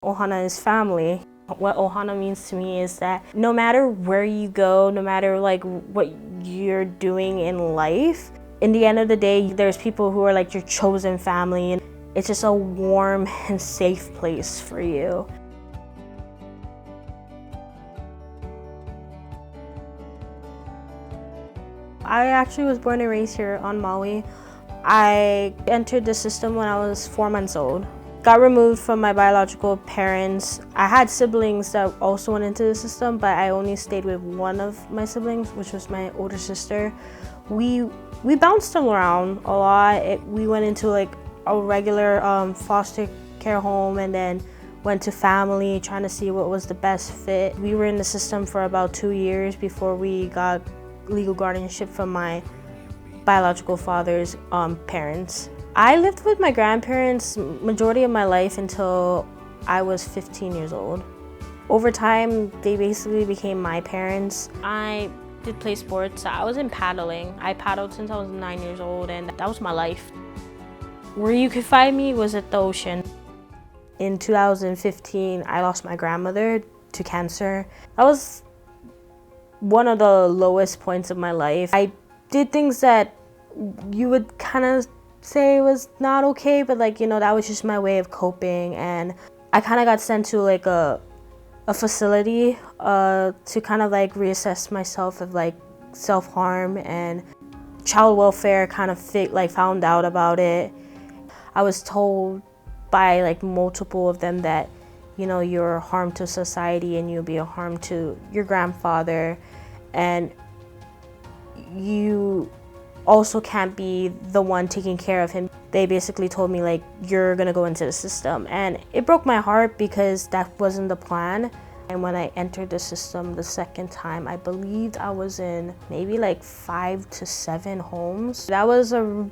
Ohana is family. What Ohana means to me is that no matter where you go, no matter like what you're doing in life, in the end of the day, there's people who are like your chosen family, and it's just a warm and safe place for you. I actually was born and raised here on Maui. I entered the system when I was 4 months old. Got removed from my biological parents. I had siblings that also went into the system, but I only stayed with one of my siblings, which was my older sister. We bounced around a lot. We went into like a regular foster care home and then went to family, trying to see what was the best fit. We were in the system for about 2 years before we got legal guardianship from my biological father's parents. I lived with my grandparents majority of my life until I was 15 years old. Over time, they basically became my parents. I did play sports. I was in paddling. I paddled since I was 9 years old, and that was my life. Where you could find me was at the ocean. In 2015, I lost my grandmother to cancer. That was one of the lowest points of my life. I did things that you would kind of say was not okay, but like, you know, that was just my way of coping. And I kind of got sent to like a facility to kind of like reassess myself of like self-harm, and child welfare kind of found out about it. I was told by like multiple of them that, you know, you're a harm to society and you'll be a harm to your grandfather, and you also can't be the one taking care of him. They basically told me like, you're gonna go into the system, and it broke my heart because that wasn't the plan. And when I entered the system the second time, I believed I was in maybe like 5 to 7 homes. That was a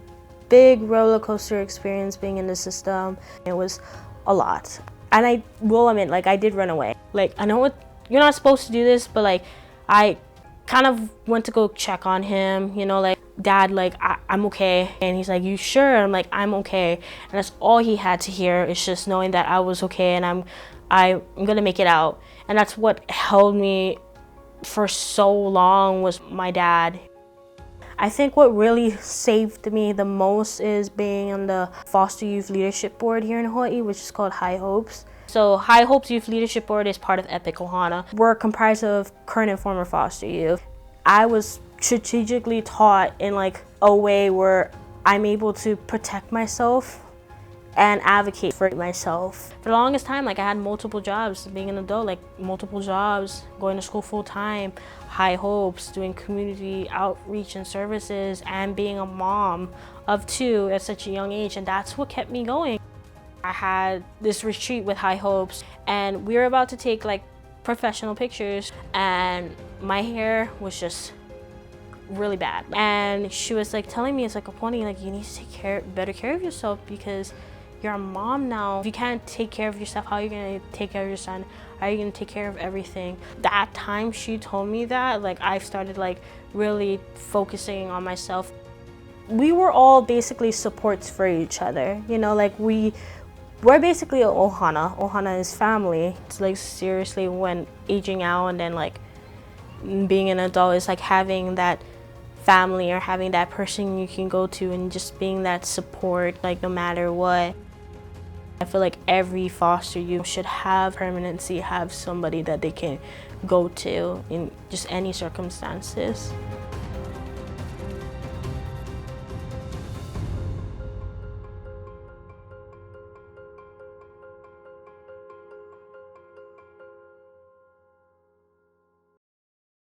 big roller coaster experience being in the system. It was a lot. And I will admit, like, I did run away. Like, I know you're not supposed to do this, but like, I kind of went to go check on him, you know, like, Dad, like, I'm okay. And he's like, you sure? I'm like, I'm okay. And that's all he had to hear, is just knowing that I was okay and I'm gonna make it out. And that's what held me for so long, was my dad. I think what really saved me the most is being on the Foster Youth Leadership Board here in Hawaii, which is called High Hopes. So High Hopes Youth Leadership Board is part of EPIC Ohana. We're comprised of current and former foster youth. I was strategically taught in like a way where I'm able to protect myself and advocate for myself. For the longest time, like, I had multiple jobs being an adult, like multiple jobs, going to school full time, High Hopes, doing community outreach and services, and being a mom of 2 at such a young age, and that's what kept me going. I had this retreat with High Hopes, and we were about to take like professional pictures, and my hair was just really bad. And she was like telling me, it's like, Aponi, like, you need to take better care of yourself, because you're a mom now. If you can't take care of yourself, how are you gonna take care of your son? How are you gonna take care of everything? That time she told me that, like, I started like really focusing on myself. We were all basically supports for each other, you know, like we're basically a Ohana. Ohana is family. It's like, seriously, when aging out and then like being an adult, is like having that family or having that person you can go to and just being that support, like, no matter what. I feel like every foster youth should have permanency, have somebody that they can go to in just any circumstances.